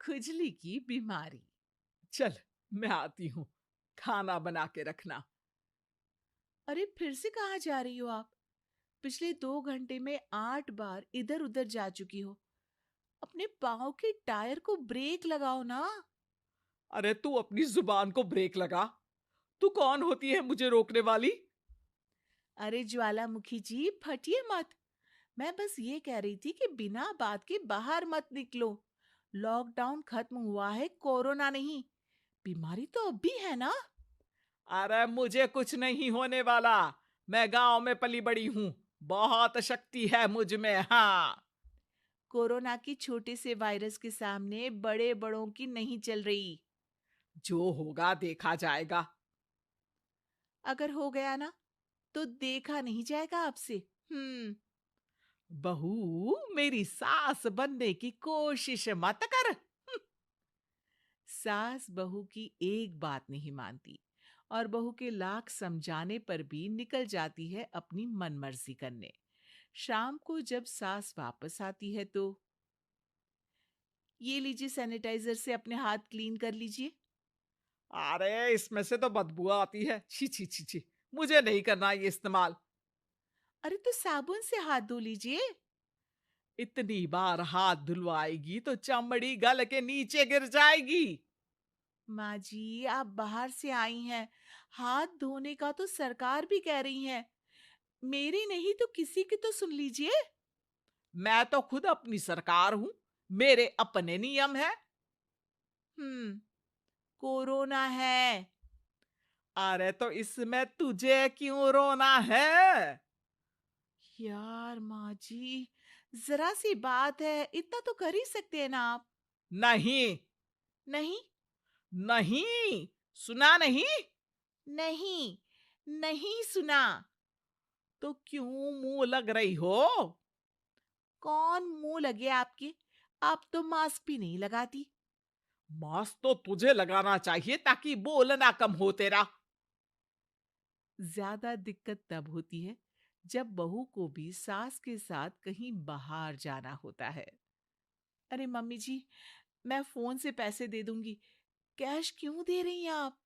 खुजली की बीमारी। चल, मैं आती हूँ। खाना बना के रखना। अरे फिर से कहाँ जा रही हो आप? पिछले 2 घंटे में 8 बार इधर उधर जा चुकी हो। अपने पाँव के टायर को ब्रेक लगाओ ना। अरे तू अपनी जुबान को ब्रेक लगा। तू कौन होती है मुझे रोकने वाली? अरे ज्वालामुखी जी, फटिए मत। मैं बस ये कह रही थी कि बिना बात के बाहर मत निकलो। लॉकडाउन खत्म हुआ है, कोरोना नहीं। बीमारी तो अब भी है ना। अरे मुझे कुछ नहीं होने वाला। मैं गांव में पली बड़ी हूँ। बहुत शक्ति है मुझ में, हाँ। कोरोना की छोटे से वायरस के सामने बड़े बड़ों की नहीं चल रही। जो होगा देखा जाएगा। अगर हो गया ना, तो देखा नहीं जाएगा आपसे। हम्म। बहू, मेरी सास बनने की कोशिश मत कर। सास बहू की एक बात नहीं मानती और बहू के लाख समझाने पर भी निकल जाती है अपनी मनमर्जी करने। शाम को जब सास वापस आती है तो, ये लीजिए सैनिटाइजर से अपने हाथ क्लीन कर लीजिए। अरे इसमें से तो बदबू आती है। छी छी छी छी। मुझे नहीं करना ये इस्तेमाल। अरे तो साबुन से हाथ धो लीजिए। इतनी बार हाथ धुलवाएगी तो चमड़ी गल के नीचे गिर जाएगी। माँ जी, आप बाहर से आई हैं। हाथ धोने का तो सरकार भी कह रही है। मेरी नहीं तो किसी की तो सुन लीजिए। मैं तो खुद अपनी सरकार हूं। मेरे अपने नियम है। हम्म। कोरोना है। अरे तो इसमें तुझे क्यों रोना है? यार माँ जी, जरा सी बात है, इतना तो कर ही सकते हैं ना आप। नहीं। नहीं। नहीं। सुना नहीं? नहीं। नहीं सुना। तो क्यों मुंह लग रही हो? कौन मुंह लगे आपके? आप तो मास्क भी नहीं लगाती। मास्क तो तुझे लगाना चाहिए ताकि बोलना कम हो तेरा। ज्यादा दिक्कत तब होती है जब बहू को भी सास के साथ कहीं बाहर जाना होता है। अरे मम्मी जी, मैं फोन से पैसे दे दूंगी। कैश क्यों दे रही हैं आप?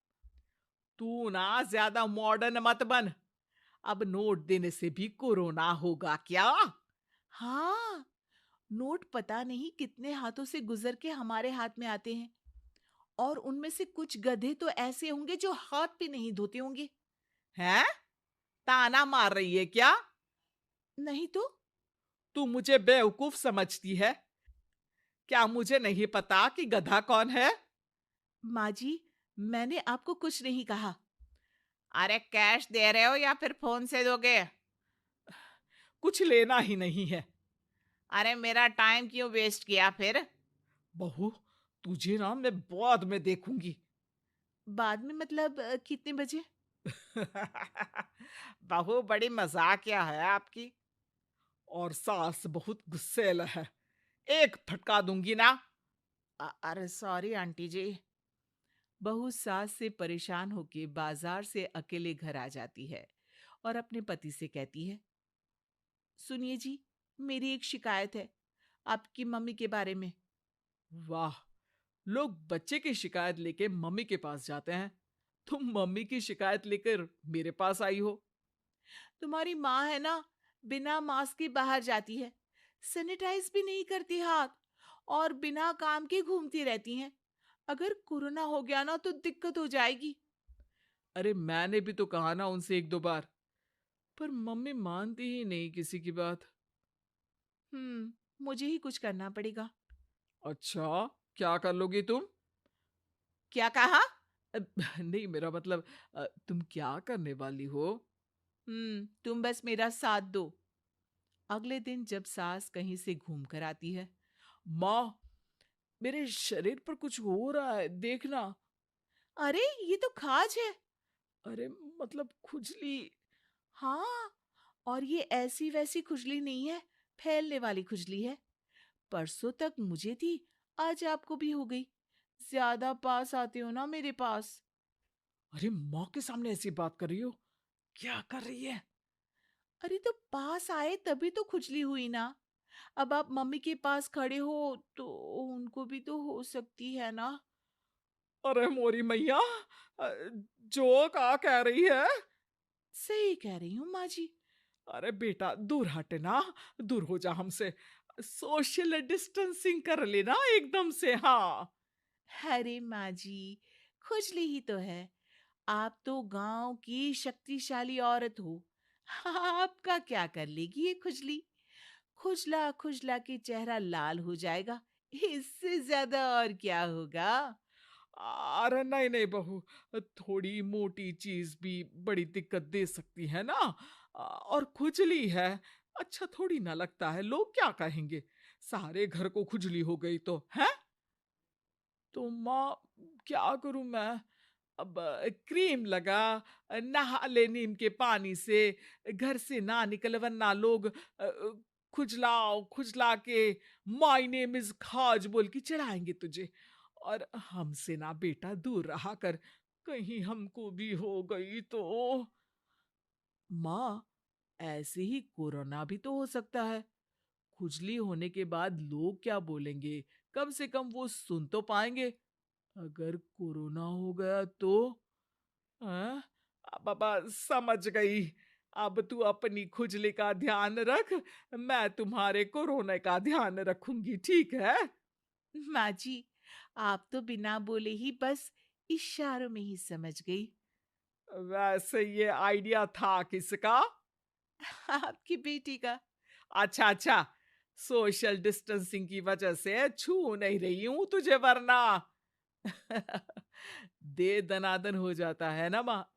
तू ना ज्यादा मॉडर्न मत बन। अब नोट देने से भी कोरोना होगा क्या? हाँ, नोट पता नहीं कितने हाथों से गुजर के हमारे हाथ में आते हैं। और उनमें से कुछ गधे तो ऐसे होंगे जो हाथ भी नहीं धोते होंगे। हैं? ताना मार रही है क्या? नहीं तो। तू मुझे बेवकूफ समझती है? क्या मुझे नहीं पता कि गधा कौन है? माँ जी, मैंने आपको कुछ नहीं कहा। अरे कैश दे रहे हो या फिर फोन से दोगे? कुछ लेना ही नहीं है। अरे मेरा टाइम क्यों वेस्ट किया फिर? बहू, तुझे ना मैं बाद में देखूंगी। बाद में मतलब कितने बजे? बहू बड़ी मजाकिया है आपकी। और सास बहुत गुस्सेल है। एक फटका दूंगी ना। अरे सॉरी आंटी जी। बहू सास से परेशान होके बाजार से अकेले घर आ जाती है और अपने पति से कहती है, सुनिए जी, मेरी एक शिकायत है आपकी मम्मी के बारे में। वाह, लोग बच्चे की शिकायत लेके मम्मी के पास जाते हैं। तुम मम्मी की शिकायत लेकर मेरे पास आई हो। तुम्हारी माँ है ना, बिना मास्क के बाहर जाती है, सैनिटाइज भी नहीं करती हाथ, और बिना काम के घूमती रहती हैं। अगर कोरोना हो गया ना तो दिक्कत हो जाएगी। अरे मैंने भी तो कहा ना उनसे एक दो बार, पर मम्मी मानती ही नहीं किसी की बात। मुझे ही कुछ करना पड़ेगा। अच्छा, क्या कर लोगी तुम? क्या कहा? अ, नहीं, मेरा मतलब तुम क्या करने वाली हो? तुम बस मेरा साथ दो। अगले दिन जब सास कहीं से घूम कर आती है। माँ, मेरे शरीर पर कुछ हो रहा है, देखना। अरे ये तो खाज है। अरे मतलब खुजली। हाँ, और ये ऐसी वैसी खुजली नहीं है, फैलने वाली खुजली है। परसों तक मुझे थी, आज आपको भी हो गई। ज्यादा पास आते हो ना मेरे पास। अरे माँ के सामने ऐसी बात कर रही हो? क्या कर रही है? अरे तो पास आए तभी तो खुजली हुई ना। अब आप मम्मी के पास खड़े हो तो उनको भी तो हो सकती है ना। अरे मोरी मैया, जो का कह रही है? सही कह रही हूँ माँ जी। अरे बेटा दूर हटना, दूर हो जा हमसे। सोशल डिस्टेंसिंग कर लेना एकदम से। हाँ। अरे माँ जी, खुजली ही तो है। आप तो गांव की शक्तिशाली औरत हो। आपका क्या कर लेगी ये खुजली? खुजला खुजला के चेहरा लाल हो जाएगा, इससे ज्यादा और क्या होगा। अरे नहीं नहीं बहू, थोड़ी मोटी चीज भी बड़ी दिक्कत दे सकती है ना। और खुजली है, अच्छा थोड़ी ना लगता है, लोग क्या कहेंगे? सारे घर को खुजली हो गई तो है। तो माँ, क्या करूं मैं? अब क्रीम लगा, नहा ले नीम के पानी से, घर से ना निकल वरना लोग खुजलाओ खुजला के माय नेम इज खाज बोल के चढ़ाएंगे तुझे। और हमसे ना बेटा दूर रहा कर, कहीं हमको भी हो गई तो। माँ, ऐसे ही कोरोना भी तो हो सकता है। खुजली होने के बाद लोग क्या बोलेंगे, कम से कम वो सुन तो पाएंगे। अगर कोरोना हो गया तो? हाँ? बाबा समझ गई। अब तू अपनी खुजली का ध्यान रख, मैं तुम्हारे कोरोना का ध्यान रखूंगी, ठीक है? माँ जी, आप तो बिना बोले ही बस इशारों में ही समझ गई। वैसे ये आइडिया था किसका? आपकी बेटी का। अच्छा अच्छा, सोशल डिस्टेंसिंग की वजह से छू नहीं रही हूं तुझे वरना। दे दनादन हो जाता है ना माँ।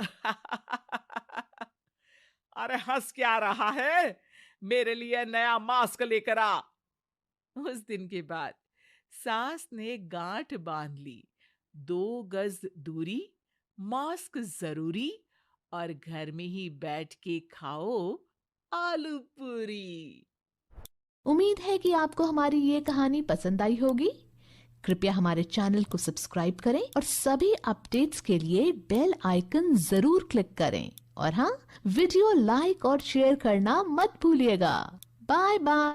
अरे हंस क्या रहा है? मेरे लिए नया मास्क लेकर आ। उस दिन के बाद सास ने गांठ बांध ली। 2 गज दूरी, मास्क जरूरी, और घर में ही बैठ के खाओ आलू पूरी। उम्मीद है कि आपको हमारी ये कहानी पसंद आई होगी। कृपया हमारे चैनल को सब्सक्राइब करें और सभी अपडेट्स के लिए बेल आइकन जरूर क्लिक करें। और हाँ, वीडियो लाइक और शेयर करना मत भूलिएगा। Bye bye.